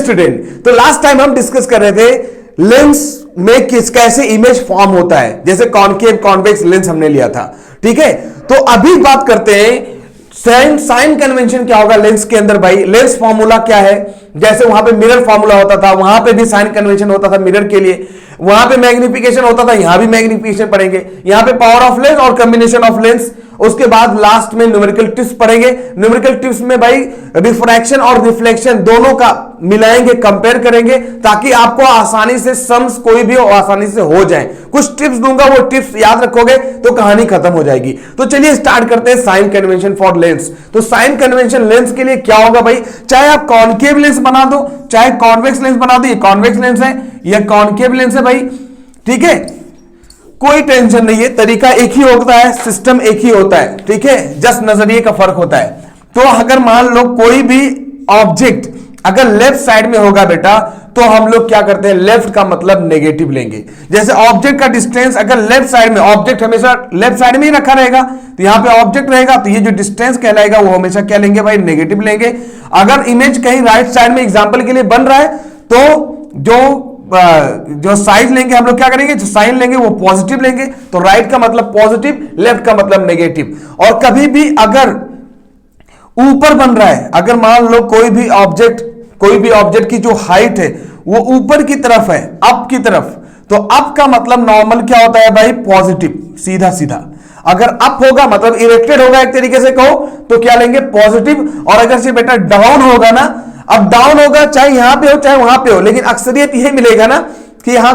Student, तो last time हम discuss कर रहे थे लेंस में कैसे इमेज फॉर्म होता है, जैसे कॉनकेव कॉन्वेक्स लेंस हमने लिया था, ठीक है। तो अभी बात करते हैं साइन कन्वेंशन क्या होगा लेंस के अंदर। भाई लेंस फॉर्मूला क्या है, जैसे वहां पे मिरर फॉर्मूला होता था, वहां पे भी साइन कन्वेंशन होता था मिरर के लिए, वहां पे मैग्निफिकेशन होता था, यहां भी मैग्निफिकेशन पढ़ेंगे, यहां पे पावर ऑफ लेंस और कॉम्बिनेशन ऑफ लेंस, उसके बाद लास्ट में न्यूमेरिकल टिप्स पढ़ेंगे। न्यूमेरिकल टिप्स में भाई रिफ्रैक्शन और रिफ्लेक्शन दोनों का मिलाएंगे, कंपेयर करेंगे, ताकि आपको आसानी से सम्स कोई भी आसानी से हो जाए। कुछ टिप्स दूंगा, वो टिप्स याद रखोगे तो कहानी खत्म हो जाएगी। तो चलिए स्टार्ट करते हैं साइन कन्वेंशन फॉर लेंस। तो साइन कन्वेंशन लेंस के लिए क्या होगा भाई, चाहे आप कॉनकेव लेंस बना दो चाहे कॉन्वेक्स लेंस बना दो, ये कॉन्वेक्स लेंस है, ये कॉनकेव लेंस है भाई, ठीक है, कोई टेंशन नहीं है, तरीका एक ही होता है, सिस्टम एक ही होता है, ठीक है, जस्ट नजरिए का फर्क होता है। तो अगर मान लो कोई भी ऑब्जेक्ट अगर लेफ्ट साइड में होगा बेटा, तो हम लोग क्या करते हैं, लेफ्ट का मतलब नेगेटिव लेंगे। जैसे ऑब्जेक्ट का डिस्टेंस अगर लेफ्ट साइड में, ऑब्जेक्ट हमेशा लेफ्ट साइड में ही रखा रहेगा, तो यहां पे ऑब्जेक्ट रहेगा, तो ये जो डिस्टेंस कहलाएगा वो हमेशा क्या लेंगे भाई, नेगेटिव लेंगे। अगर इमेज कहीं राइट साइड में एग्जांपल के लिए बन रहा है, तो जो साइड लेंगे हम लोग क्या करेंगे, जो साइन लेंगे वो पॉजिटिव लेंगे, तो राइट का मतलब पॉजिटिव, लेफ्ट का मतलब नेगेटिव। और कभी भी अगर ऊपर बन रहा है, अगर मान लो कोई भी ऑब्जेक्ट की जो हाइट है वो ऊपर की तरफ है, अप की तरफ, तो अप का मतलब नॉर्मल क्या होता है भाई, पॉजिटिव, सीधा सीधा। अगर अप होगा मतलब इरेक्टेड होगा एक तरीके से कहो तो क्या लेंगे, पॉजिटिव। और अगर से बेटा डाउन होगा ना, अब डाउन होगा चाहे यहां पे हो चाहे वहां पे हो, लेकिन अक्सरियत यही मिलेगा ना कि यहां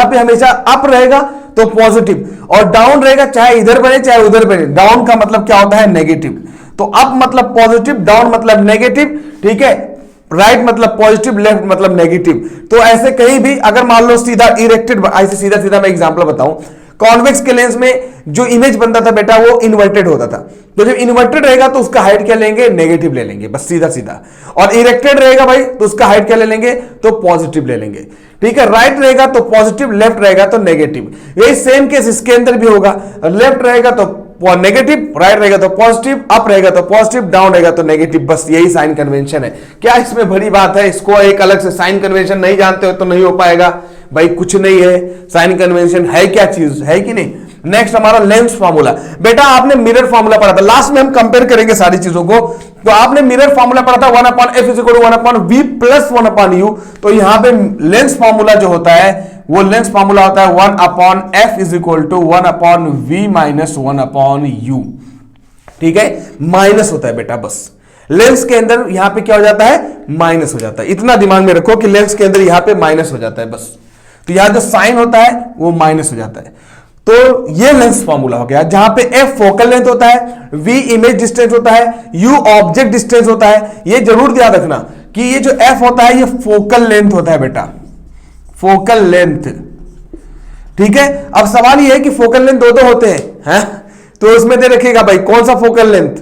पे हमेशा अप रहेगा तो पॉजिटिव, और डाउन रहेगा चाहे इधर बने चाहे उधर बने, डाउन का मतलब क्या होता है, नेगेटिव। तो अप मतलब पॉजिटिव, डाउन मतलब नेगेटिव, ठीक है, राइट मतलब पॉजिटिव, लेफ्ट मतलब नेगेटिव। तो ऐसे कहीं भी अगर मान लो सीधा इरेक्टेड, ऐसे सीधा सीधा मैं एग्जांपल बताऊं, कॉन्वेक्स के लेंस में जो इमेज बनता था बेटा वो इन्वर्टेड होता था, तो जब इन्वर्टेड रहेगा तो उसका हाइट क्या लेंगे, नेगेटिव ले लेंगे, बस सीधा सीधा। और इरेक्टेड रहेगा भाई तो उसका हाइट क्या ले लेंगे, तो पॉजिटिव ले लेंगे, ठीक है। राइट रहेगा तो पॉजिटिव, लेफ्ट रहेगा तो नेगेटिव। यही सेम केस इसके अंदर भी होगा, लेफ्ट रहेगा तो नेगेटिव, राइट रहेगा तो पॉजिटिव, अप रहेगा तो पॉजिटिव, डाउन रहेगा तो नेगेटिव, बस यही साइन कन्वेंशन है। क्या इसमें बड़ी बात है, इसको एक अलग से साइन कन्वेंशन नहीं जानते हो तो नहीं हो पाएगा भाई, कुछ नहीं है। साइन कन्वेंशन है क्या चीज, है कि नहीं। नेक्स्ट हमारा लेंस फॉर्मूला, बेटा आपने मिरर फॉर्मूला पढ़ा था, लास्ट में हम कंपेयर करेंगे सारी चीजों को। तो आपने मिरर फॉर्मूला पढ़ा था 1/f = 1/v + 1/u। तो यहां पे लेंस फॉर्मूला जो होता है वो लेंस फॉर्मूला होता है 1/f = 1/v - 1/u, ठीक है, माइनस होता है बेटा, बस लेंस के अंदर यहां पे क्या हो जाता है, माइनस हो जाता है। इतना दिमाग में रखो कि लेंस के अंदर यहां पे माइनस हो जाता है, बस। तो यहां जो साइन होता है वो माइनस हो जाता है। तो ये लेंस फॉर्मूला हो गया, जहां पे f फोकल लेंथ होता है, v इमेज डिस्टेंस होता है, u ऑब्जेक्ट डिस्टेंस होता है। ये जरूर याद रखना कि ये जो f होता है ये फोकल लेंथ होता है बेटा, फोकल लेंथ, ठीक है। अब सवाल ये है कि फोकल लेंथ दो होते हैं, तो उसमें दे रखेगा भाई कौन सा फोकल लेंथ,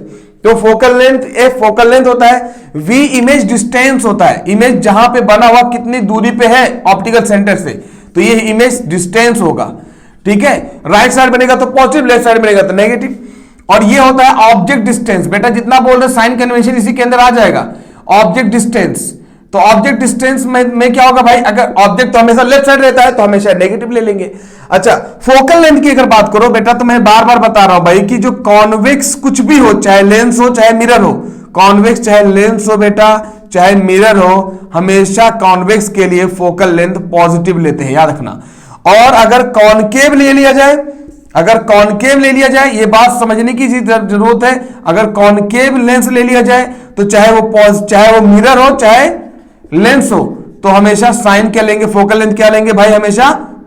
तो focal length f focal length होता है, v इमेज डिस्टेंस होता है, इमेज जहां पे बना हुआ कितनी दूरी पे है ऑप्टिकल सेंटर से, तो ये इमेज डिस्टेंस होगा, ठीक है। राइट साइड बनेगा तो पॉजिटिव, लेफ्ट साइड बनेगा तो नेगेटिव। और ये होता है ऑब्जेक्ट डिस्टेंस, बेटा जितना बोल रहे साइन कन्वेंशन इसी के अंदर आ जाएगा, ऑब्जेक्ट डिस्टेंस। तो ऑब्जेक्ट डिस्टेंस में क्या होगा भाई, अगर ऑब्जेक्ट तो हमेशा लेफ्ट साइड रहता है तो हमेशा नेगेटिव ले लेंगे। अच्छा, फोकल लेंथ की अगर बात करो बेटा, तो मैं बार बार बता रहा हूं भाई कि जो कॉन्वेक्स कुछ भी हो, चाहे लेंस हो चाहे मिरर हो, कॉन्वेक्स चाहे लेंस हो बेटा चाहे मिरर हो, हमेशा कॉन्वेक्स के लिए फोकल लेंथ पॉजिटिव लेते हैं, याद रखना। और अगर कॉनकेव ले लिया जाए, अगर कॉनकेव ले लिया जाए, ये बात समझने की जरूरत है, अगर कॉनकेव लेंस ले लिया जाए तो चाहे वो मिरर हो चाहे लेंस हो, तो हमेशा साइन क्या लेंगे, फोकल लेंथ क्या लेंगे भाई, हमेशा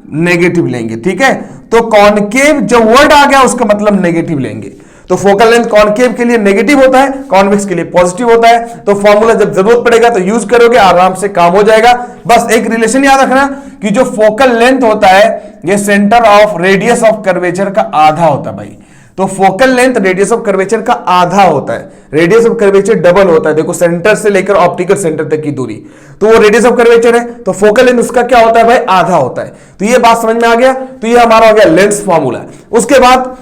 नेगेटिव लेंगे, ठीक है। तो कॉनकेव जब वर्ड आ गया उसका मतलब नेगेटिव लेंगे। तो फोकल लेंथ कॉनकेव के लिए नेगेटिव होता है, कॉन्वेक्स के लिए पॉजिटिव होता है। तो फॉर्मूला जब जरूरत पड़ेगा तो यूज करोगे, आराम से काम हो जाएगा। बस एक रिलेशन याद रखना कि जो फोकल लेंथ होता है ये centre of radius of curvature का आधा होता है भाई। तो focal length radius of curvature का आधा होता है, रेडियस ऑफ कर्वेचर डबल होता है। देखो सेंटर से लेकर ऑप्टिकल सेंटर तक की दूरी, तो वो रेडियस ऑफ कर्वेचर है, तो फोकल लेंथ उसका क्या होता है भाई, आधा होता है। तो ये बात समझ में आ गया। तो ये हमारा हो गया लेंस फॉर्मूला। उसके बाद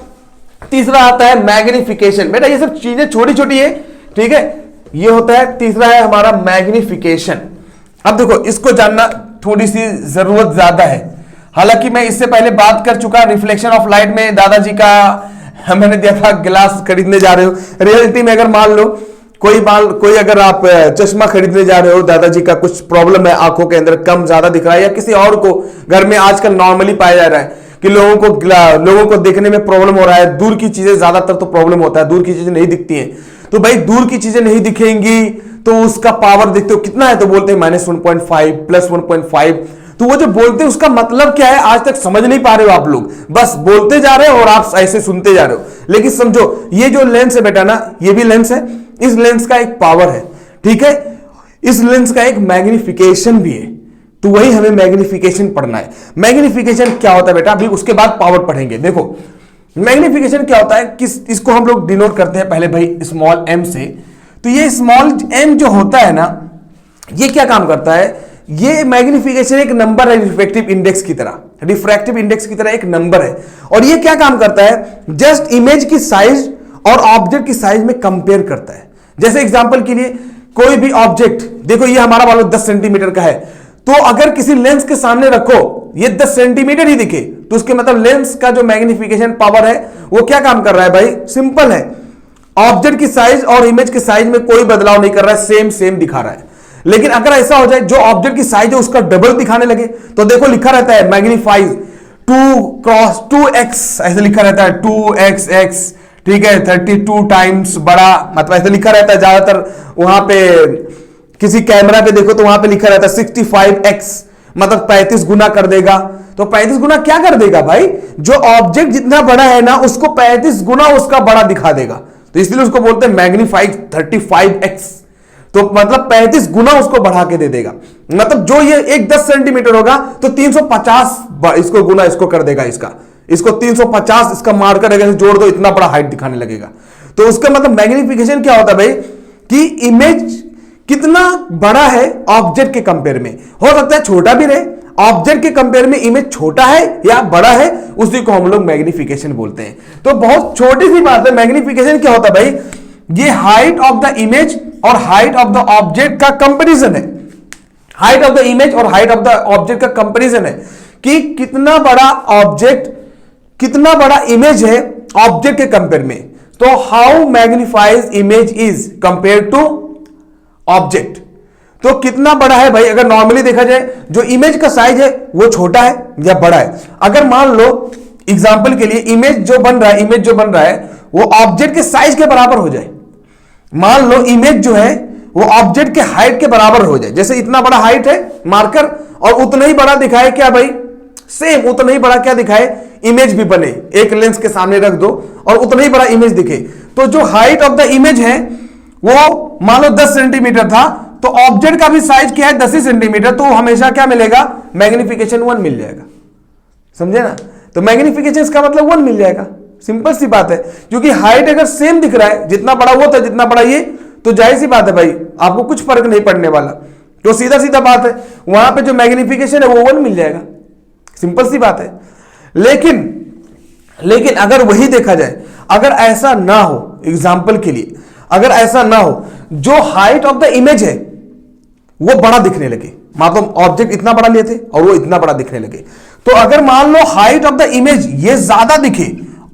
तीसरा आता है मैग्निफिकेशन। बेटा ये सब चीजें छोटी छोटी है, ठीक है। ये होता है तीसरा है हमारा मैग्निफिकेशन। अब देखो, इसको जानना थोड़ी सी जरूरत ज्यादा है। हालांकि मैं इससे पहले बात कर चुका रिफ्लेक्शन ऑफ लाइट में, दादाजी का मैंने दिया था गिलास खरीदने जा रहे हो। रियलिटी में अगर मान लो कोई अगर आप चश्मा खरीदने जा रहे हो, दादाजी का कुछ प्रॉब्लम है, आंखों के अंदर कम ज्यादा दिख रहा है, या किसी और को घर में आजकल नॉर्मली पाया जा रहा है कि लोगों को देखने में प्रॉब्लम हो रहा है, दूर की चीजें ज्यादातर तो प्रॉब्लम होता है, दूर की चीजें नहीं दिखती हैं। तो भाई दूर की चीजें नहीं दिखेंगी तो उसका पावर देखते हो कितना है, तो बोलते हैं -1.5 +1.5। तो वो जो बोलते हैं उसका मतलब क्या है आज तक समझ नहीं पा रहे हो आप लोग, बस बोलते जा रहे हो और आप ऐसे सुनते जा रहे हो। लेकिन समझो, ये जो लेंस है बेटा ना, ये भी लेंस है, इस लेंस का एक पावर है, ठीक है, इस लेंस का एक मैग्निफिकेशन भी है। तो वही हमें मैग्निफिकेशन पढ़ना है। मैग्निफिकेशन क्या होता है बेटा, अभी उसके बाद पावर पढ़ेंगे। देखो मैग्निफिकेशन क्या होता है, इसको हम लोग डिनोट करते हैं पहले भाई स्मॉल m से। तो ये स्मॉल m जो होता है ना, ये क्या काम करता है, ये मैग्निफिकेशन एक नंबर है रिफ्रैक्टिव इंडेक्स की तरह, रिफ्रैक्टिव इंडेक्स की तरह एक नंबर है। और ये क्या काम करता है, जस्ट इमेज की साइज और ऑब्जेक्ट की साइज में कंपेयर करता है। जैसे एग्जांपल के लिए कोई भी ऑब्जेक्ट, देखो ये हमारा मान लो 10 सेंटीमीटर का है, तो अगर किसी लेंस के सामने रखो ये 10 सेंटीमीटर ही दिखे, तो उसके मतलब लेंस का जो मैग्निफिकेशन पावर है वो क्या काम कर रहा है भाई, सिंपल है, ऑब्जेक्ट की साइज और इमेज की साइज में कोई बदलाव नहीं कर रहा है, सेम सेम दिखा रहा है। लेकिन अगर ऐसा हो जाए जो ऑब्जेक्ट की साइज है उसका डबल दिखाने लगे, तो देखो लिखा रहता है मैग्नीफाइज 2x, ऐसे लिखा रहता है 2xx, ठीक है, 32 टाइम्स बड़ा, मतलब ऐसे लिखा रहता है। ज्यादातर वहां पे किसी कैमरा पे देखो तो वहां पे लिखा रहता है 65x, मतलब 35 गुना कर देगा। तो 35 गुना क्या कर देगा भाई, जो ऑब्जेक्ट जितना बड़ा है ना उसको 35 गुना उसका बड़ा दिखा देगा, तो इसलिए उसको बोलते हैं मैग्नीफाइड 35x। तो मतलब 35 गुना उसको बढ़ा के दे देगा, मतलब जो ये एक 10 सेंटीमीटर होगा तो 350 इसको गुना इसको कर देगा, इसको 350 इसका मार्कर अगर जोड़ दो इतना बड़ा हाइट दिखाने लगेगा। तो उसका मतलब मैग्निफिकेशन क्या होता है भाई, कि इमेज कितना बड़ा है ऑब्जेक्ट के कंपेयर में, हो सकता है छोटा भी रहे, ऑब्जेक्ट के कंपेयर में इमेज छोटा है या बड़ा है, उसी को हम लोग मैग्निफिकेशन बोलते हैं। तो बहुत छोटी सी बात है, मैग्निफिकेशन क्या होता है भाई, ये हाइट ऑफ द इमेज और हाइट ऑफ द ऑब्जेक्ट का कंपैरिजन है। हाइट ऑफ द इमेज और हाइट ऑफ द ऑब्जेक्ट का कंपैरिजन है कि कितना बड़ा ऑब्जेक्ट, कितना बड़ा इमेज है ऑब्जेक्ट के कंपेयर में। तो how magnifies image is compare to object, तो कितना बड़ा है भाई। अगर नॉर्मली देखा जाए जो इमेज का साइज है वो छोटा है या बड़ा है, अगर मान लो एग्जांपल के लिए इमेज जो बन रहा है वो ऑब्जेक्ट के साइज के बराबर हो जाए, मान लो इमेज जो है वो ऑब्जेक्ट के हाइट के बराबर हो जाए, जैसे इतना बड़ा हाइट है मार्कर और उतना ही बड़ा दिखाए क्या भाई, सेम उतना ही बड़ा क्या दिखाए, इमेज भी बने, एक लेंस के सामने रख दो और उतना ही बड़ा इमेज दिखे। तो जो हाइट ऑफ द इमेज है वो मान लो 10 सेंटीमीटर था, तो ऑब्जेक्ट का भी साइज क्या है 10 ही सेंटीमीटर, तो हमेशा क्या मिलेगा, मैग्निफिकेशन 1 मिल जाएगा, समझे ना। तो मैग्निफिकेशन इसका मतलब 1 मिल जाएगा, सिंपल सी बात है, क्योंकि हाइट अगर सेम दिख रहा है, जितना बड़ा वो था जितना बड़ा ये, तो जाहिर सी बात है भाई आपको कुछ फर्क नहीं पड़ने वाला, तो सीधा सीधा बात है वहां पे जो मैग्निफिकेशन है वो 1 मिल जाएगा, सिंपल सी बात है। लेकिन अगर वही देखा जाए, अगर ऐसा ना हो, एग्जाम्पल के लिए अगर ऐसा ना हो, जो हाइट ऑफ द इमेज है वो बड़ा दिखने लगे, मतलब ऑब्जेक्ट इतना बड़ा लिए थे और वो इतना बड़ा दिखने लगे, तो अगर मान लो हाइट ऑफ द इमेज ये ज्यादा दिखे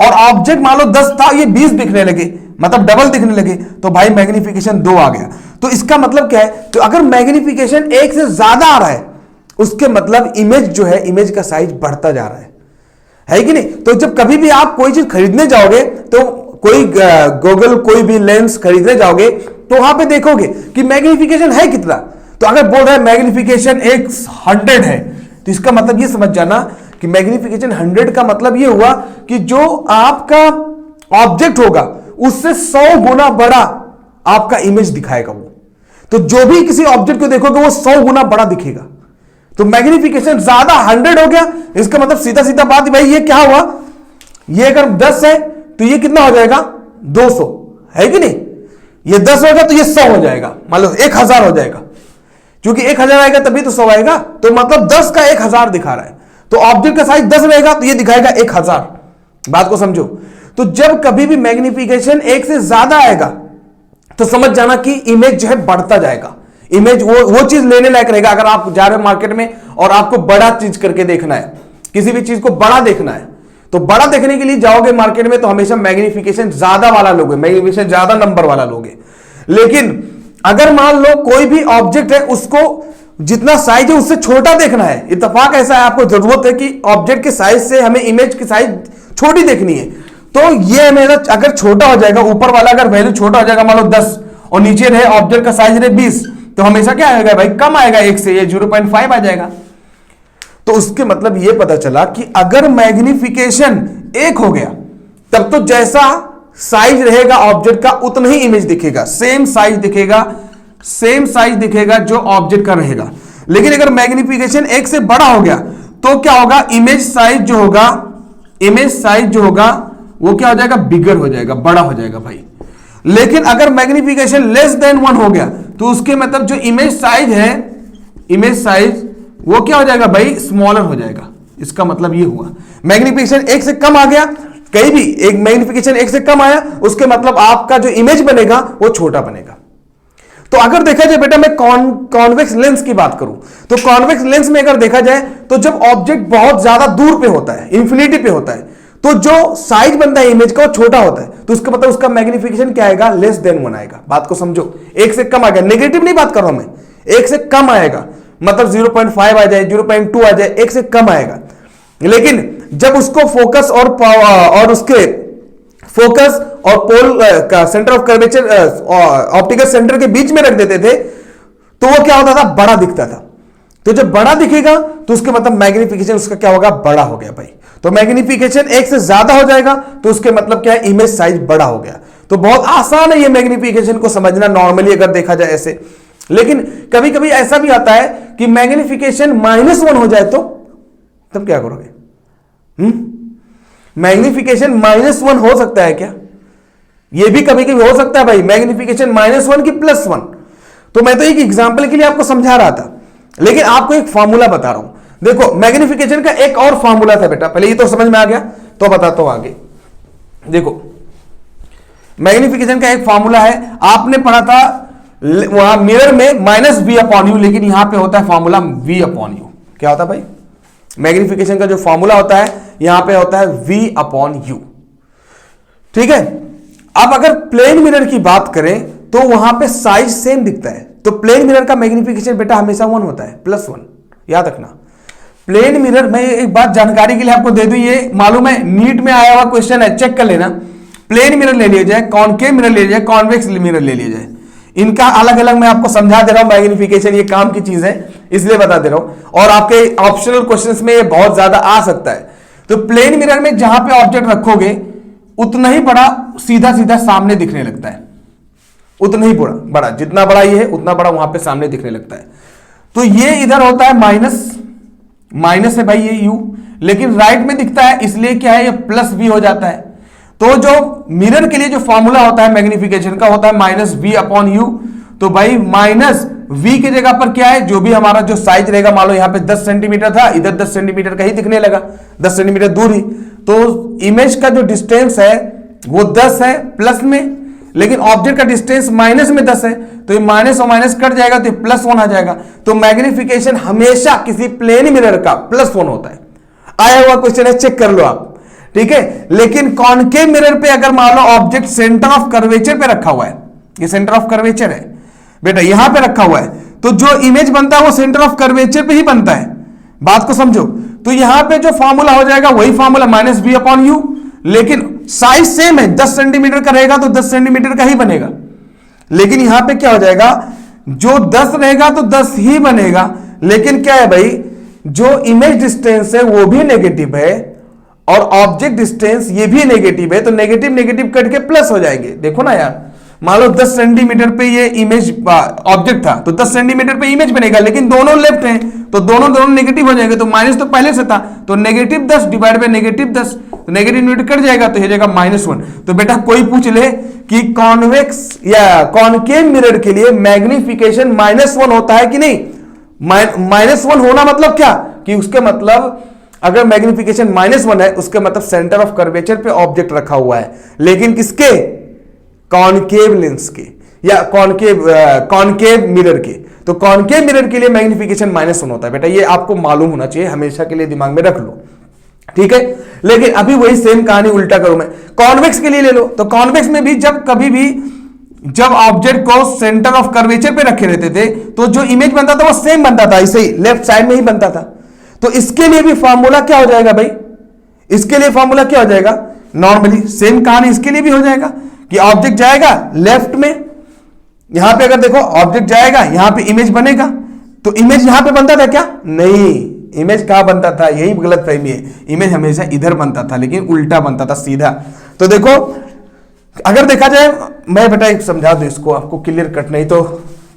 और ऑब्जेक्ट मान लो 10 था ये 20 दिखने लगे, मतलब डबल दिखने लगे, तो भाई मैग्निफिकेशन 2 आ गया। तो इसका मतलब क्या है, तो अगर मैग्निफिकेशन 1 से ज्यादा आ रहा है उसके मतलब इमेज जो है, इमेज का साइज बढ़ता जा रहा है कि नहीं। तो जब कभी भी आप कोई चीज खरीदने जाओगे, तो कोई गूगल कोई भी लेंस खरीदने जाओगे तो वहां पे देखोगे कि मैग्निफिकेशन है कितना, तो अगर बोल रहा है मैग्निफिकेशन 100 है, तो इसका मतलब ये समझ जाना कि मैग्निफिकेशन 100 का मतलब ये हुआ कि जो आपका ऑब्जेक्ट होगा उससे 100 गुना बड़ा आपका इमेज दिखाएगा वो। तो जो भी किसी ऑब्जेक्ट को देखोगे वो 100 गुना बड़ा दिखेगा। तो मैग्निफिकेशन ज्यादा 100 हो गया, इसका मतलब सीधा सीधा बात भाई ये क्या हुआ, ये अगर 10 है तो ये कितना हो जाएगा 200, है कि नहीं। ये 10 होगा तो ये 100 हो जाएगा, मान लो 1000 हो जाएगा, क्योंकि 1000 आएगा तभी तो 100 आएगा, तो मतलब 10 का 1000 दिखा रहा है, तो ऑब्जेक्ट का साइज 10 रहेगा तो ये दिखाएगा 1000। बात को समझो। तो जब कभी भी मैग्निफिकेशन 1 से ज्यादा आएगा तो समझ जाना कि इमेज जो है बढ़ता जाएगा, इमेज वो चीज लेने लायक रहेगा। अगर आप जा रहे हो मार्केट में और आपको बड़ा चीज करके देखना है, किसी भी चीज को बड़ा देखना है, तो बड़ा देखने के लिए जाओगे मार्केट में तो हमेशा मैग्निफिकेशन ज्यादा वाला लोगे, मैग्निफिकेशन ज्यादा नंबर वाला लोगे। लेकिन अगर मान लो कोई भी ऑब्जेक्ट है, उसको जितना साइज है उससे छोटा देखना है, इत्तेफाक ऐसा है आपको जरूरत है कि ऑब्जेक्ट के साइज से हमें इमेज की साइज छोटी देखनी है, तो ये मेरा अगर छोटा हो जाएगा, ऊपर वाला अगर वैल्यू छोटा हो जाएगा मान लो 10 और नीचे रहे ऑब्जेक्ट का साइज रहे 20, तो हमेशा क्या आएगा भाई, कम आएगा 1 से, ये 0.5 आ जाएगा। तो उसके मतलब ये पता चला कि अगर मैग्निफिकेशन 1 हो गया तब तो जैसा साइज रहेगा ऑब्जेक्ट का उतना ही इमेज दिखेगा, सेम साइज दिखेगा जो ऑब्जेक्ट का रहेगा। लेकिन अगर मैग्निफिकेशन 1 से बड़ा हो गया तो क्या होगा, इमेज साइज जो होगा वो क्या हो जाएगा, बिगर हो जाएगा, बड़ा हो जाएगा भाई। लेकिन अगर मैग्निफिकेशन लेस देन 1 हो गया तो उसके मतलब जो इमेज साइज वो क्या हो जाएगा भाई, स्मॉलर हो जाएगा। इसका मतलब ये हुआ मैग्निफिकेशन 1 से कम आ गया, कहीं भी एक मैग्निफिकेशन 1 से कम आया, उसके मतलब आपका जो इमेज बनेगा वो छोटा बनेगा। तो अगर देखा जाए बेटा, मैं कॉन्वेक्स लेंस की बात करूं तो कॉन्वेक्स लेंस में अगर देखा जाए तो जब ऑब्जेक्ट बहुत ज्यादा दूर पे होता है, इंफिनिटी पे होता है, तो जो साइज बनता है इमेज का वो छोटा होता है, तो उसका मतलब उसका मैग्निफिकेशन क्या आएगा, लेस देन 1 आएगा। बात को समझो, 1 से कम आ गया, नेगेटिव नहीं बात कर रहा हूं मैं, 1 से कम आएगा मतलब 0.5 आ जाए, 0.2 आ जाए, 1 से कम आएगा। लेकिन जब उसको फोकस और उसके फोकस और पोल का centre of curvature optical centre के बीच में रख देते थे तो वो क्या होता था, बड़ा दिखता था। तो जब बड़ा दिखेगा तो उसके मतलब मैग्निफिकेशन उसका क्या होगा, बड़ा हो गया भाई। तो मैग्निफिकेशन 1 से ज्यादा हो जाएगा तो उसके मतलब क्या है, इमेज साइज बड़ा हो गया। तो बहुत आसान है ये मैग्निफिकेशन को समझना नॉर्मली अगर देखा जाए ऐसे। लेकिन कभी कभी ऐसा भी आता है कि मैग्निफिकेशन -1 हो जाए तो तब क्या करोगे, मैग्निफिकेशन -1 हो सकता है क्या, ये भी कभी कभी हो सकता है भाई, मैग्निफिकेशन -1 की +1। तो मैं तो एक एग्जांपल के लिए आपको समझा रहा था, लेकिन आपको एक फार्मूला बता रहा हूं। देखो मैग्निफिकेशन का एक और फार्मूला था बेटा, पहले ये तो समझ में आ गया, तो बताता हूं आगे। देखो मैग्निफिकेशन का एक फार्मूला है, आपने पढ़ा था वहां मिरर में -v/u, लेकिन यहां पे होता है फार्मूला v/u। क्या होता है भाई, मैग्निफिकेशन का जो फार्मूला होता है यहां पे होता है v/u। ठीक है, अब अगर प्लेन मिरर की बात करें तो वहां पे साइज सेम दिखता है, तो प्लेन मिरर का मैग्निफिकेशन बेटा हमेशा 1 होता है, +1 याद रखना। प्लेन मिरर, मैं एक बात जानकारी के लिए आपको दे दूं, ये मालूम है नीट में आया हुआ क्वेश्चन है, चेक कर लेना। प्लेन मिरर ले लिया जाए, कॉनकेव मिरर ले लिया जाए, कॉन्वेक्स मिरर ले लिया जाए, इनका अलग अलग मैं आपको समझा दे रहा हूं। मैग्निफिकेशन ये काम की चीज है इसलिए बता दे रहा हूं, और आपके ऑप्शनल क्वेश्चंस में ये बहुत ज्यादा आ सकता है। तो प्लेन मिरर में जहां पे ऑब्जेक्ट रखोगे उतना ही बड़ा सीधा सीधा सामने दिखने लगता है, उतना ही बड़ा, जितना बड़ा ये है उतना बड़ा वहां पे सामने दिखने लगता है। तो ये इधर होता है माइनस है भाई ये u, लेकिन राइट में दिखता है इसलिए क्या है, ये +v हो जाता है। तो जो मिरर के लिए जो फॉर्मूला होता है मैग्निफिकेशन का होता है -v/u। तो भाई -v की जगह पर क्या है, जो भी हमारा जो साइज रहेगा, मान लो यहाँ पे 10 सेंटीमीटर था, इधर 10 सेंटीमीटर का ही दिखने लगा, 10 सेंटीमीटर दूर ही। तो इमेज का जो डिस्टेंस है वो 10 है प्लस में, लेकिन ऑब्जेक्ट का डिस्टेंस माइनस में 10 है, तो ये माइनस और माइनस कट जाएगा तो +1 आ जाएगा। तो मैग्निफिकेशन हमेशा किसी प्लेन मिरर का +1 होता है। आया हुआ क्वेश्चन है, चेक कर लो आप, ठीक है। लेकिन कॉनकेव मिरर पे अगर मान लो ऑब्जेक्ट सेंटर ऑफ कर्वेचर पे रखा हुआ है, ये सेंटर ऑफ कर्वेचर है बेटा, यहां पे रखा हुआ है, तो जो इमेज बनता है वो सेंटर ऑफ कर्वेचर पे ही बनता है। बात को समझो, तो यहां पे जो फॉर्मूला हो जाएगा वही फॉर्मूला -v/u, लेकिन साइज सेम है, 10 सेंटीमीटर का रहेगा तो 10 सेंटीमीटर का ही बनेगा। लेकिन यहां पे क्या हो जाएगा, जो 10 रहेगा तो 10 ही बनेगा, लेकिन क्या है भाई, जो इमेज डिस्टेंस है वो भी नेगेटिव है और ऑब्जेक्ट डिस्टेंस ये भी नेगेटिव है, तो नेगेटिव नेगेटिव कट के प्लस हो जाएंगे। देखो ना यार, मान लो 10 सेंटीमीटर पे ये इमेज ऑब्जेक्ट था तो 10 सेंटीमीटर पे इमेज बनेगा, लेकिन दोनों लेफ्ट हैं तो दोनों नेगेटिव हो जाएंगे, तो माइनस तो पहले से था, तो -10 डिवाइड बाय -10, तो नेगेटिव नेगेटिव कट जाएगा तो ये जाएगा -1। तो बेटा कोई पूछ ले कि कॉन्वेक्स या कॉनकेव मिरर के लिए मैग्निफिकेशन -1 होता है कि नहीं, -1 होना मतलब क्या, कि उसके मतलब अगर मैग्निफिकेशन -1 है उसके मतलब सेंटर ऑफ कर्वेचर पे ऑब्जेक्ट रखा हुआ है, लेकिन किसके, कॉनकेव लेंस के या कॉनकेव मिरर के। तो कॉनकेव मिरर के लिए मैग्निफिकेशन -1 होता है बेटा, ये आपको मालूम होना चाहिए, हमेशा के लिए दिमाग में रख लो, ठीक है। लेकिन अभी वही सेम कहानी उल्टा करूं मैं, कॉन्वेक्स के लिए ले लो, तो कॉन्वेक्स में भी जब ऑब्जेक्ट को सेंटर ऑफ कर्वेचर पे रखे रहते थे तो जो इमेज बनता था वो सेम बनता था, ऐसे ही लेफ्ट साइड में ही बनता था। तो इसके लिए भी फॉर्मूला क्या हो जाएगा भाई, इसके लिए फॉर्मूला क्या हो जाएगा, नॉर्मली सेम कहानी इसके लिए भी हो जाएगा कि ऑब्जेक्ट जाएगा लेफ्ट में, यहां पे अगर देखो ऑब्जेक्ट जाएगा, यहां पे इमेज बनेगा, तो इमेज यहां पे बनता था क्या, नहीं, इमेज कहां बनता था, यही गलत फहमी है, इमेज हमेशा इधर बनता था लेकिन उल्टा बनता था, सीधा। तो देखो अगर देखा जाए, मैं बेटा एक समझा दूं इसको आपको क्लियर कट, नहीं तो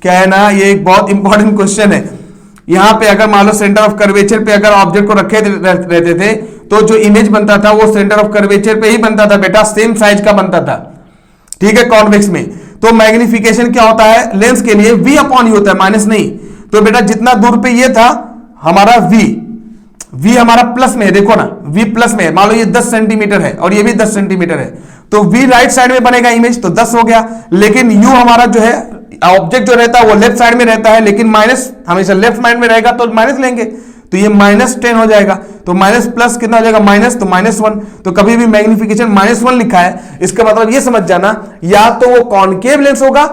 क्या है ना, ये एक बहुत इंपॉर्टेंट क्वेश्चन है। यहां पे अगर मान लो सेंटर ऑफ कर्वेचर पे अगर ऑब्जेक्ट को रखे रहते थे तो जो इमेज बनता था वो सेंटर ऑफ कर्वेचर पे ही बनता था बेटा, सेम साइज का बनता था, ठीक है, कॉन्वेक्स में। तो मैग्निफिकेशन क्या होता है लेंस के लिए, v अपॉन यू होता है, माइनस नहीं। तो बेटा जितना दूर पे ये था हमारा v हमारा प्लस में है, देखो ना v प्लस में है, मान लो ये 10 सेंटीमीटर है और ये भी 10 सेंटीमीटर है, तो v राइट साइड में बनेगा इमेज, तो 10 हो गया। लेकिन u हमारा जो है ऑब्जेक्ट जो रहता है वो लेफ्ट साइड में रहता है, लेकिन माइनस हमेशा लेफ्ट साइड में रहेगा तो माइनस लेंगे, तो ये -10 हो जाएगा, तो माइनस प्लस कितना हो जाएगा माइनस, तो -1। तो कभी भी मैग्निफिकेशन -1 लिखा है, इसका मतलब ये समझ जाना या तो वो कॉनकेव लेंस होगा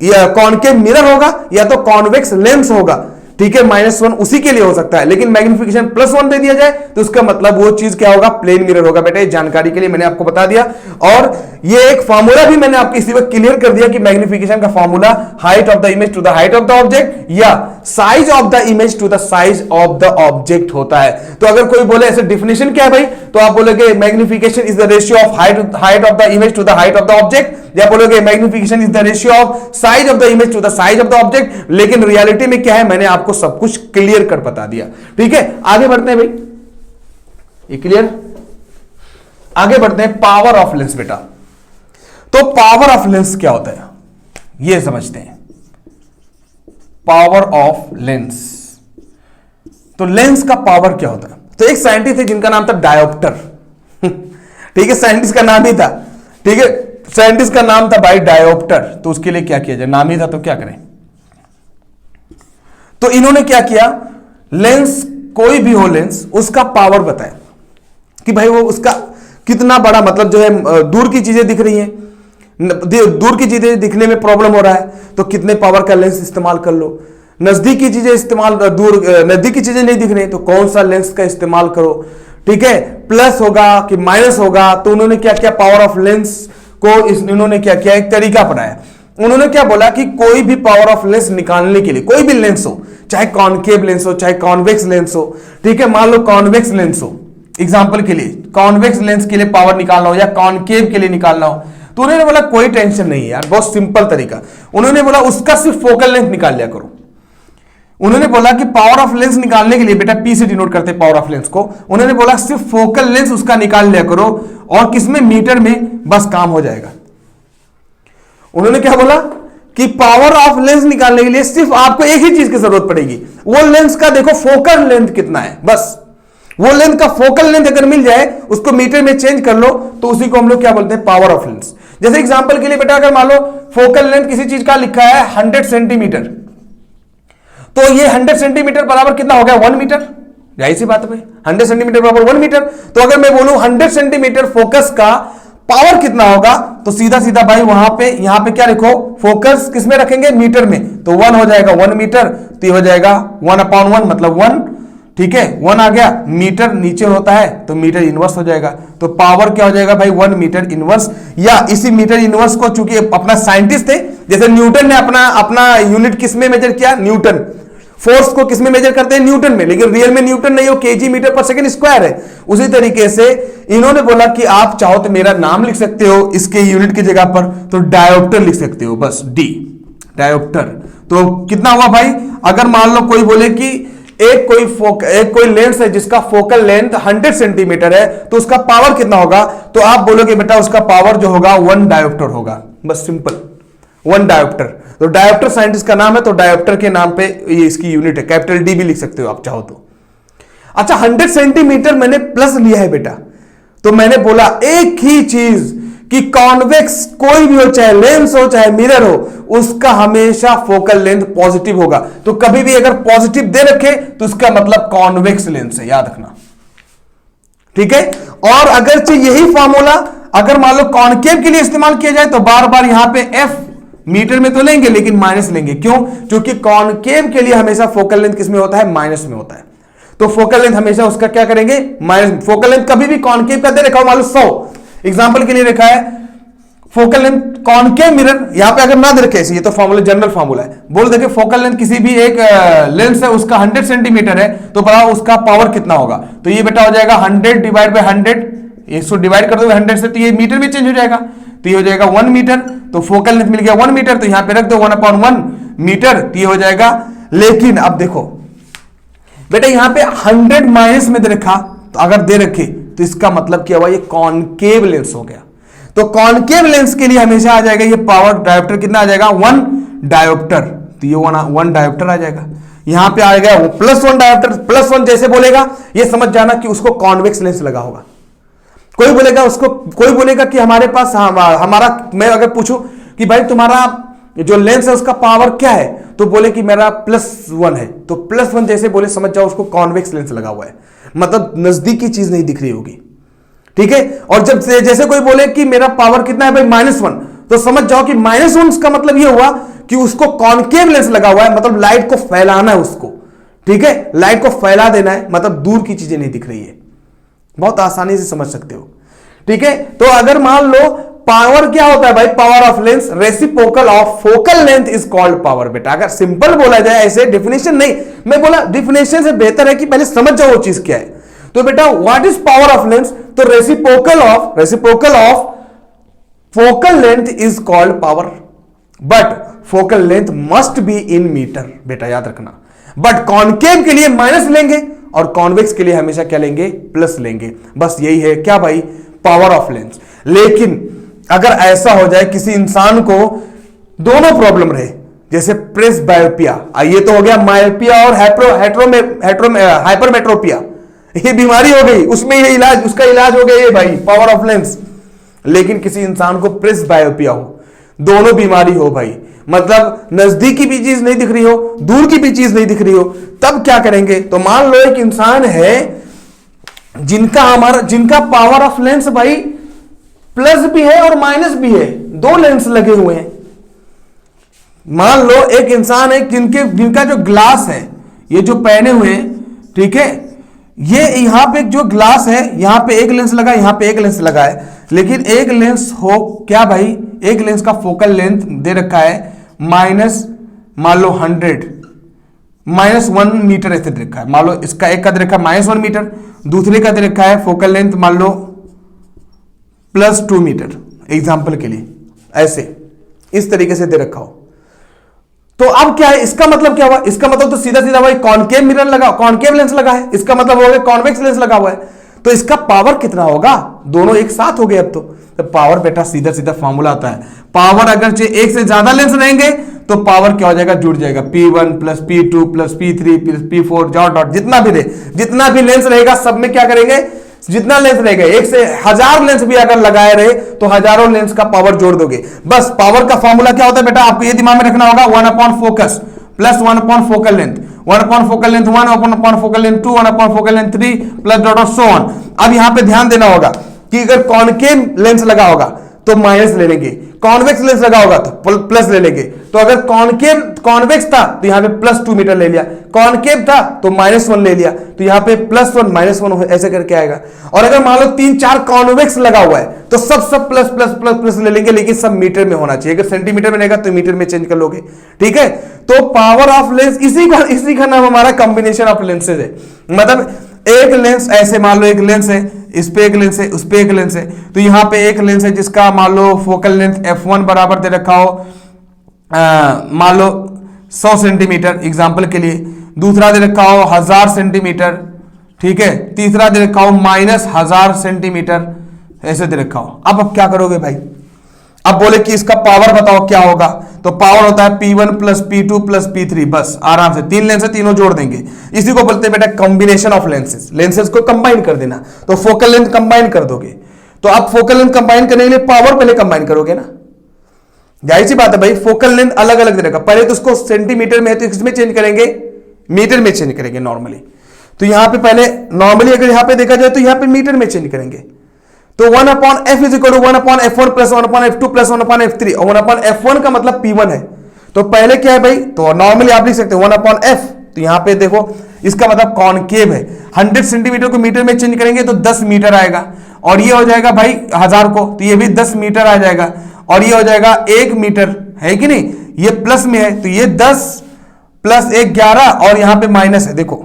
या कॉनकेव मिरर होगा या तो कॉन्वेक्स लेंस होगा, ठीक है, -1 उसी के लिए हो सकता है। लेकिन मैग्निफिकेशन +1 दे दिया जाए तो उसका मतलब वो चीज क्या होगा, प्लेन मिरर होगा बेटा, ये जानकारी के लिए मैंने आपको बता दिया। और ये एक फॉर्मूला भी मैंने आपको इसी वक्त क्लियर कर दिया कि मैग्निफिकेशन का formula height of the image to the height of the object या size of the image to the size of the object होता है। तो अगर कोई बोले ऐसे डेफिनेशन क्या है भाई, तो आप बोलोगे magnification is the ratio of height of the image to the height of the object, या बोलोगे magnification is the ratio of size of the image to the size of the object. लेकिन reality में क्या है, मैंने आपको सब कुछ क्लियर कर बता दिया, ठीक है। आगे बढ़ते हैं भाई, ये क्लियर, आगे बढ़ते हैं पावर ऑफ लेंस बेटा। तो पावर ऑफ लेंस क्या होता है ये समझते हैं, पावर ऑफ लेंस। तो लेंस का पावर क्या होता है, तो एक साइंटिस्ट थे जिनका नाम था डायोप्टर, ठीक है, साइंटिस्ट का नाम ही था, ठीक है, साइंटिस्ट का नाम था भाई डायोप्टर। तो उसके लिए क्या किया जाए, नाम ही था तो क्या करें। तो इन्होंने क्या किया, लेंस कोई भी हो लेंस, उसका पावर बताया कि भाई वो उसका कितना बड़ा, मतलब जो है दूर की चीजें दिख रही हैं, दूर की चीजें दिखने में प्रॉब्लम हो रहा है तो कितने पावर का लेंस इस्तेमाल कर लो। नजदीक की चीजें इस्तेमाल, नजदीक की चीजें नहीं दिख रही तो कौन सा लेंस का इस्तेमाल करो, ठीक है, प्लस होगा कि माइनस होगा। तो उन्होंने क्या किया, पावर ऑफ लेंस को इन्होंने क्या किया, एक तरीका अपनाया। उन्होंने क्या बोला कि कोई भी पावर ऑफ लेंस निकालने के लिए, कोई भी लेंस हो, चाहे कॉनकेव लेंस हो चाहे कॉन्वेक्स लेंस हो, ठीक है, मान लो कॉन्वेक्स लेंस हो, एग्जांपल के लिए कॉन्वेक्स लेंस के लिए पावर निकालना हो या कॉनकेव के लिए निकालना हो, तो उन्होंने बोला कोई टेंशन नहीं है यार, बहुत सिंपल तरीका। उन्होंने बोला उसका सिर्फ फोकल लेंथ निकाल लिया करो। उन्होंने बोला कि पावर ऑफ लेंस निकालने के लिए, बेटा पी से डिनोट करते हैं पावर ऑफ लेंस को, उन्होंने बोला सिर्फ फोकल लेंथ उसका निकाल लिया करो, और किसमें, मीटर में, बस काम हो जाएगा। उन्होंने क्या बोला कि पावर ऑफ लेंस निकालने के लिए सिर्फ आपको एक ही चीज की जरूरत पड़ेगी, वो लेंस का देखो फोकल लेंथ कितना है, बस वो लेंथ का फोकल लेंथ अगर मिल जाए, उसको मीटर में चेंज कर लो, तो उसी को हम लोग क्या बोलते हैं, पावर ऑफ लेंस। जैसे एग्जांपल के लिए बेटा अगर मान लो फोकल लेंथ किसी चीज का लिखा है 100 सेंटीमीटर, तो ये 100 सेंटीमीटर बराबर कितना हो गया, 1 मीटर, यही सी बात है, 100 सेंटीमीटर बराबर 1 मीटर। तो अगर मैं बोलूं 100 सेंटीमीटर फोकस का पावर कितना होगा, तो सीधा सीधा भाई वहां पे, यहां पे क्या लिखो, फोकस किसमें रखेंगे, मीटर में, तो 1 हो जाएगा 1 मीटर, तो हो जाएगा 1/1 मतलब 1, ठीक है, 1 आ गया, मीटर नीचे होता है तो मीटर इनवर्स हो जाएगा। तो पावर क्या हो जाएगा भाई, 1 मीटर इनवर्स। या इसी मीटर इनवर्स को, चूंकि अपना साइंटिस्ट थे, जैसे न्यूटन ने अपना यूनिट किसमें मेजर किया, न्यूटन, फोर्स को किसमें मेजर करते हैं, न्यूटन में, लेकिन रियल में न्यूटन नहीं हो, केजी मीटर पर सेकंड स्क्वायर है। उसी तरीके से इन्होंने बोला कि आप चाहो तो मेरा नाम लिख सकते हो इसके यूनिट की जगह पर, तो डायोप्टर लिख सकते हो, बस डी, डायोप्टर। तो कितना हुआ भाई, अगर मान लो कोई बोले कि एक कोई लेंस है जिसका फोकल लेंथ 100 सेंटीमीटर है, तो उसका पावर कितना होगा, तो आप बोलोगे बेटा उसका पावर जो होगा 1 डायोप्टर होगा, बस सिंपल, 1 डायोप्टर। तो डायोप्टर साइंटिस्ट का नाम है, तो डायोप्टर के नाम पे ये इसकी यूनिट है, कैपिटल डी भी लिख सकते हो आप चाहो तो। अच्छा 100 सेंटीमीटर मैंने प्लस लिया है बेटा, तो मैंने बोला एक ही चीज कि कॉन्वेक्स कोई भी हो, चाहे लेंस हो चाहे मिरर हो, उसका हमेशा फोकल लेंथ पॉजिटिव होगा। तो कभी भी अगर पॉजिटिव दे रखे तो उसका मतलब कॉन्वेक्स लेंस है, याद रखना, ठीक है। और अगर यही फॉर्मूला अगर मान लो कॉनकेव के लिए इस्तेमाल किया जाए तो बार बार यहां पे एफ मीटर में तो लेंगे लेकिन माइनस लेंगे, क्यों? क्योंकि कॉनकेव के लिए हमेशा फोकल लेंथ किस में होता है? माइनस में होता है। तो फोकल लेंथ हमेशा उसका क्या करेंगे? माइनस। फोकल लेंथ कभी भी कॉनकेव का दे रखा हो, मान लो 100 एग्जांपल के लिए रखा है, फोकल लेंथ कॉनकेव मिरर यहां पे अगर ना दे रखे, ये तो फॉर्मूला जनरल फॉर्मूला है, बोल देखे फोकल लेंथ किसी भी एक लेंस है उसका 100 सेंटीमीटर है, तो पता उसका पावर कितना होगा? तो ये बेटा हो जाएगा 100 डिवाइड बाय 100, 100 डिवाइड कर दो 100 से, तो ये मीटर में चेंज हो जाएगा, तो ये हो जाएगा 1 मीटर। तो फोकल लेंथ मिल गया 1 मीटर, तो यहां पे रख दो 1/1 मीटर, तो ये हो जाएगा। लेकिन अब देखो बेटा यहां पे 100 माइनस में दे रखा, तो अगर दे रखे तो इसका मतलब क्या हुआ? ये कॉनकेव लेंस हो गया। तो कॉनकेव लेंस के लिए हमेशा आ जाएगा ये पावर डायोप्टर कितना आ जाएगा? 1 डायोप्टर, तो ये 1 डायोप्टर आ जाएगा। यहां पे आ गया +1 डायोप्टर, +1 जैसे बोलेगा ये समझ जाना कि उसको कॉन्वेक्स लेंस लगा होगा। कोई बोलेगा उसको, कोई बोलेगा कि हमारे पास हमारा, मैं अगर पूछूं कि भाई तुम्हारा जो लेंस है उसका पावर क्या है, तो बोले कि मेरा +1 है, तो +1 जैसे बोले समझ जाओ उसको कॉन्वेक्स लेंस लगा हुआ है, मतलब नजदीकी चीज नहीं दिख रही होगी, ठीक है। और जब जैसे कोई बोले कि मेरा पावर कितना है भाई -1, तो समझ जाओ कि -1 का मतलब यह हुआ कि उसको कॉनकेव लेंस लगा हुआ है, मतलब लाइट को फैलाना है उसको, ठीक है, लाइट को फैला देना है, मतलब दूर की चीजें नहीं दिख रही है। बहुत आसानी से समझ सकते हो, ठीक है। तो अगर मान लो पावर क्या होता है भाई? Power of lens reciprocal of focal length is called power. बेटा अगर सिंपल बोला जाए, ऐसे डेफिनेशन नहीं, मैं बोला डेफिनेशन से बेहतर है कि पहले समझ जाओ वो चीज क्या है। तो बेटा what is power of lens? तो reciprocal of focal length is called power, but focal length must be in metre. बेटा याद रखना, बट कॉनकेव के लिए माइनस लेंगे और कॉन्वेक्स के लिए हमेशा क्या लेंगे? प्लस लेंगे। बस यही है क्या भाई? Power of lens. लेकिन अगर ऐसा हो जाए किसी इंसान को दोनों प्रॉब्लम रहे, जैसे प्रेस बायोपिया, ये तो हो गया मायोपिया और हाइपरमेट्रोपिया, ये बीमारी हो गई, उसमें ये इलाज, उसका इलाज हो गया ये भाई पावर ऑफ लेंस। लेकिन किसी इंसान को प्रेस बायोपिया हो, दोनों बीमारी हो भाई, मतलब नजदीक की भी चीज नहीं दिख रही हो, दूर की भी चीज नहीं दिख रही हो, तब क्या करेंगे? तो मान लो एक इंसान है जिनका पावर ऑफ लेंस भाई प्लस भी है और माइनस भी है, दो लेंस लगे हुए हैं। मान लो एक इंसान है जिनका जो ग्लास है, ये जो पहने हुए हैं, ठीक है, ये यहां पे जो ग्लास है, यहां पे एक लेंस लगा, यहां पे एक लेंस लगा है, लेकिन एक लेंस हो क्या भाई? एक लेंस का फोकल लेंथ दे रखा है माइनस, मान लो 100 -1 मीटर ऐसे दे रखा है। मान लो इसका एक का दे रखा है -1 मीटर, दूसरे का दे रखा है फोकल लेंथ मान लो +2 मीटर, एग्जाम्पल के लिए ऐसे इस तरीके से दे रखा हो। तो अब क्या है? इसका मतलब क्या हुआ? इसका मतलब तो सीधा सीधा भाई कॉनकेव मिरर लगा, कॉनकेव लेंस लगा है, इसका मतलब हो गया कॉन्वेक्स लेंस लगा हुआ है। तो इसका पावर कितना होगा? दोनों एक साथ हो गए अब तो पावर बेटा सीधा सीधा फॉर्मूला आता है। पावर अगर एक से ज्यादा लेंस रहेंगे तो पावर क्या हो जाएगा? जुड़ जाएगा, P1 + P2 + P3 + P4 dot जितना भी लेंस रहेगा सब में क्या करेंगे? जितना लेंस रहेगा, एक से 1000 लेंस भी अगर लगाए रहे तो हजारों लेंस का पावर जोड़ दोगे। बस पावर का फॉर्मूला क्या होता है बेटा? आपको ये दिमाग में रखना होगा, focus + focal length, focal length 1, focal length 2, focal length 3 plus dot of so on. अब यहां पे ध्यान देना होगा कि अगर कॉनकेव लेंस लगा होगा तो माइनस ले लेंगे, कॉन्वेक्स लेंस लगा होगा तो प्लस ले लेंगे। तो अगर कॉन्वेक्स था तो यहां पे +2 मीटर ले लिया, कॉनकेव था तो -1 ले लिया, तो यहां पे +1 -1 ऐसे करके आएगा। और अगर मान लो 3-4 कॉन्वेक्स लगा हुआ है तो सब प्लस प्लस प्लस प्लस ले लेंगे, लेकिन सब मीटर में होना चाहिए। अगर सेंटीमीटर में रहेगा तो मीटर में चेंज कर लोगे, ठीक है। तो पावर ऑफ लेंस, इसी का नाम हमारा कॉम्बिनेशन ऑफ लेंसेज है। मतलब एक लेंस ऐसे, मान लो एक लेंस है, इस पे एक लेंस है, उस पे एक लेंस है, तो यहां पे एक लेंस है जिसका मान लो फोकल लेंथ f1 बराबर दे रखा हो मान लो 100 सेंटीमीटर एग्जाम्पल के लिए, दूसरा दे रखा हो 1000 सेंटीमीटर, ठीक है, तीसरा दे रखा हो -1000 सेंटीमीटर ऐसे दे रखा हो। अब क्या करोगे भाई? अब बोले कि इसका पावर बताओ क्या होगा? तो पावर होता है P1 + P2 + P3, बस आराम से 3 लेंस है, तीनों जोड़ देंगे। इसी को बोलते हैं बेटा कॉम्बिनेशन ऑफ लेंसेज, लेंसेज को कंबाइन कर देना। तो फोकल लेंथ कंबाइन कर दोगे तो आप फोकल लेंथ कंबाइन करने के लिए पावर पहले कंबाइन करोगे ना, जाहिर सी बात है भाई। फोकल लेंथ अलग अलग देने का, पहले तो उसको सेंटीमीटर में है तो इसमें चेंज करेंगे, मीटर में चेंज करेंगे नॉर्मली। तो यहां पे पहले नॉर्मली अगर यहां पे देखा जाए तो यहां पे मीटर में चेंज करेंगे। तो 1/f is equal to 1/f1 plus 1/f2 plus 1/f3, और 1/f1 का मतलब P1 है। तो पहले क्या है भाई, तो नॉर्मली आप लिख सकते हो 1/f, तो यहां पे देखो इसका मतलब कॉनकेव है। 100 सेंटीमीटर को मीटर में चेंज करेंगे तो 10 मीटर आएगा, और ये हो जाएगा भाई 1000 को तो ये भी 10 मीटर आ जाएगा, और ये हो जाएगा 1 मीटर, है कि नहीं। ये प्लस में है तो ये 10 प्लस 1 11, और यहां पे माइनस है देखो।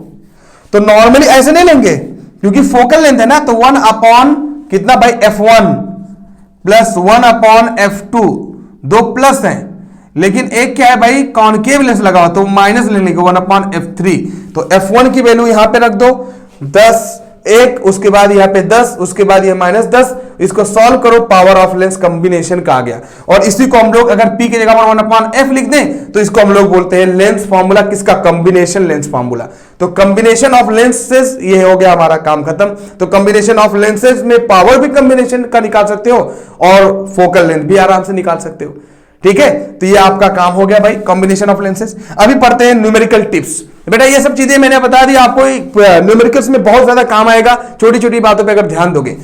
तो नॉर्मली ऐसे नहीं लेंगे क्योंकि फोकल लेंथ है ना, तो 1 अपॉन कितना भाई f1 प्लस 1/f2, दो प्लस है, लेकिन एक क्या है भाई कॉनकेव लेंस लगा हुआ तो माइनस ले लेंगे 1/f3। तो f1 की वैल्यू यहां पे रख दो 10, 1, उसके बाद यहां पे 10, उसके बाद ये -10। इसको सॉल्व करो, पावर ऑफ लेंस कॉम्बिनेशन का आ गया। और इसी को हम लोग अगर p की जगह 1/f लिख दें तो इसको हम लोग बोलते हैं लेंस फॉर्मूला किसका, कॉम्बिनेशन लेंस फॉर्मूला। तो कॉम्बिनेशन ऑफ लेंसेज, ये हो गया हमारा काम खत्म। तो कॉम्बिनेशन ऑफ लेंसेज में पावर भी कॉम्बिनेशन का निकाल सकते हो और फोकल लेंथ भी आराम से निकाल सकते हो, ठीक है। तो ये आपका काम हो गया भाई, कॉम्बिनेशन ऑफ लेंसेज। अभी पढ़ते हैं न्यूमेरिकल टिप्स। बेटा ये सब चीजें मैंने बता दी आपको, न्यूमेरिकल्स में बहुत ज्यादा काम आएगा छोटी छोटी बातों पे अगर ध्यान दोगे,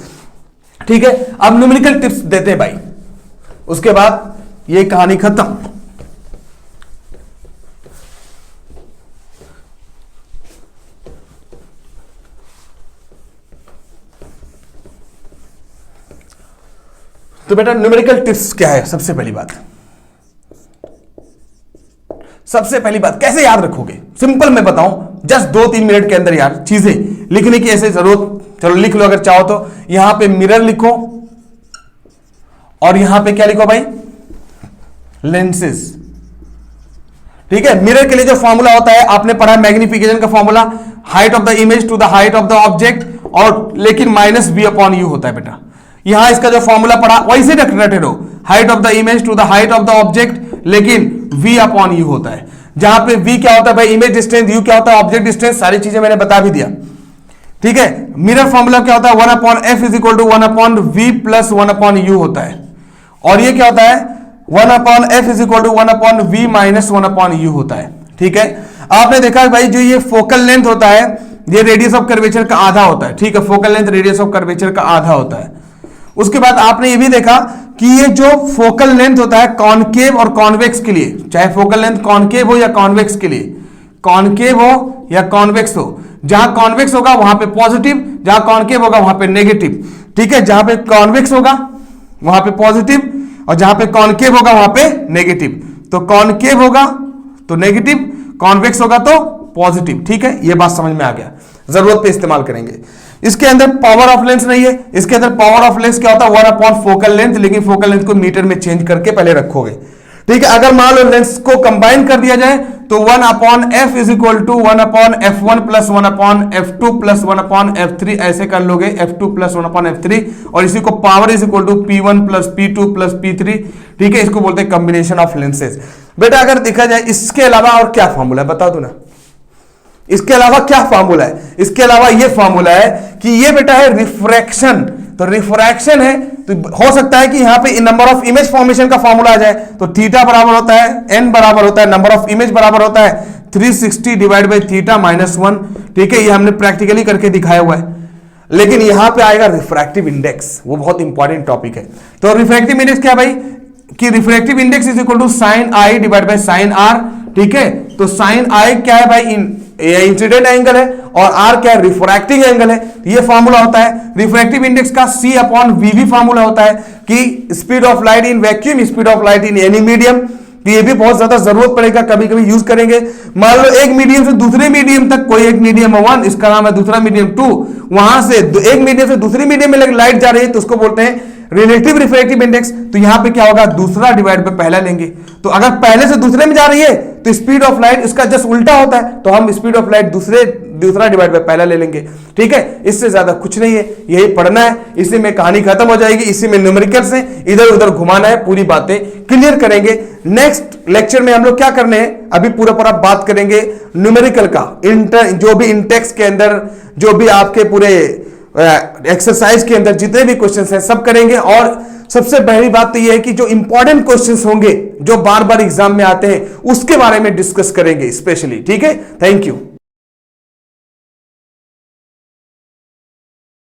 ठीक है। अब न्यूमेरिकल टिप्स देते हैं भाई, उसके बाद ये कहानी खत्म। तो बेटा न्यूमेरिकल टिप्स क्या है, सबसे पहली बात कैसे याद रखोगे, सिंपल मैं बताऊं, जस्ट 2-3 मिनट के अंदर यार चीजें लिखने की ऐसे जरूरत, चलो लिख लो अगर चाहो तो। यहां पे मिरर लिखो और यहां पे क्या लिखो भाई, लेंसेज, ठीक है। मिरर के लिए जो फॉर्मूला होता है आपने पढ़ा है, मैग्निफिकेशन का formula, height of the image to the height of the object, और लेकिन -v/u होता है बेटा। यहां इसका जो फॉर्मूला पढ़ा वैसे रटे रहो, height of the image to the height of the object, लेकिन v/u होता है। जहां पे v क्या होता है भाई, इमेज डिस्टेंस, u क्या होता है ऑब्जेक्ट डिस्टेंस, सारी चीजें मैंने बता भी दिया, ठीक है। मिरर फॉर्मूला क्या होता है, 1/f is equal to 1/v plus 1/u होता है, और ये क्या होता है 1/f is equal to 1/v minus 1/u होता है, ठीक है। आपने देखा भाई जो ये फोकल लेंथ होता है ये रेडियस ऑफ कर्वेचर का आधा होता है, ठीक है। Focal length radius of curvature का आधा होता है। उसके बाद आपने ये भी देखा कि ये जो फोकल लेंथ होता है कॉनकेव और कॉन्वेक्स के लिए, चाहे फोकल लेंथ कॉनकेव हो या कॉन्वेक्स के लिए, कॉनकेव हो या कॉन्वेक्स हो, जहां कॉन्वेक्स होगा वहां पे पॉजिटिव, जहां कॉनकेव होगा वहां पे नेगेटिव, ठीक है। जहां पे कॉन्वेक्स होगा वहां पे पॉजिटिव, और जहां पे कॉनकेव होगा वहां पे नेगेटिव। तो कॉनकेव होगा तो नेगेटिव, कॉन्वेक्स होगा तो पॉजिटिव, ठीक है। ये बात समझ में आ गया, जरूरत पे इस्तेमाल करेंगे। इसके अंदर पावर ऑफ लेंस नहीं है, इसके अंदर पावर ऑफ लेंस क्या होता है 1/फोकल लेंथ, लेकिन फोकल लेंथ को मीटर में चेंज करके पहले रखोगे, ठीक है। अगर मान लो लेंस को कंबाइन कर दिया जाए तो 1/f is equal to 1/f1 plus 1/f2 plus 1/f3 ऐसे कर लोगे, f2 प्लस 1/f3, और इसी को power is equal to p1 plus p2 plus p3, ठीक है। इसको बोलते हैं कॉम्बिनेशन ऑफ लेंसेज। बेटा अगर देखा जाए इसके अलावा और क्या फॉर्मूला है बता दो ना, इसके अलावा क्या फॉर्मूला है, इसके अलावा ये फॉर्मूला है कि ये बेटा है रिफ्रैक्शन। तो रिफ्रैक्शन है तो हो सकता है कि यहां पे नंबर ऑफ इमेज फॉर्मेशन का फॉर्मूला आ जाए, तो थीटा बराबर होता है n बराबर होता है नंबर ऑफ इमेज बराबर होता है 360 डिवाइड बाई थीटा -1, ठीक है। ये हमने प्रैक्टिकली करके दिखाया हुआ है। लेकिन यहां पे आएगा रिफ्रैक्टिव इंडेक्स, वो बहुत इंपॉर्टेंट टॉपिक है। तो रिफ्रैक्टिव इंडेक्स क्या भाई कि refractive index is equal to sine i divide by sine r, ठीक है। तो साइन आई क्या है भाई, इंसिडेंट एंगल है, और आर क्या है, रिफ्रैक्टिंग एंगल है। ये फॉर्मूला होता है रिफ्रैक्टिव इंडेक्स का, c/v फॉर्मूला होता है कि speed of light in vacuum, speed of light in any medium. तो ये भी बहुत ज्यादा जरूरत पड़ेगा, कभी कभी यूज करेंगे। मान लो एक मीडियम से दूसरे मीडियम तक, कोई एक मीडियम 1 इसका नाम है, दूसरा मीडियम 2, वहां से एक मीडियम से दूसरी मीडियम में लाइट जा रही है तो उसको बोलते हैं रिलेटिव रिफ्रैक्टिव इंडेक्स। तो यहां पे क्या होगा, दूसरा डिवाइड पे पहला लेंगे। तो अगर पहले से दूसरे में जा रही है तो स्पीड ऑफ लाइट इसका जस्ट उल्टा होता है, तो हम स्पीड ऑफ लाइट दूसरा डिवाइड पे पहला ले लेंगे, ठीक है। इससे ज्यादा कुछ नहीं है, यही पढ़ना है, इसी में कहानी खत्म हो जाएगी। इसी में न्यूमेरिकल्स है, इधर उधर घुमाना है, पूरी बातें क्लियर करेंगे। नेक्स्ट लेक्चर में हम लोग क्या करने हैं, अभी पूरा बात करेंगे न्यूमेरिकल का, जो भी इंटेक्स के अंदर जो भी आपके पूरे एक्सरसाइज के अंदर जितने भी क्वेश्चंस हैं सब करेंगे। और सबसे पहली बात तो यह है कि जो इंपॉर्टेंट क्वेश्चंस होंगे जो बार बार एग्जाम में आते हैं उसके बारे में डिस्कस करेंगे स्पेशली। ठीक है, थैंक यू।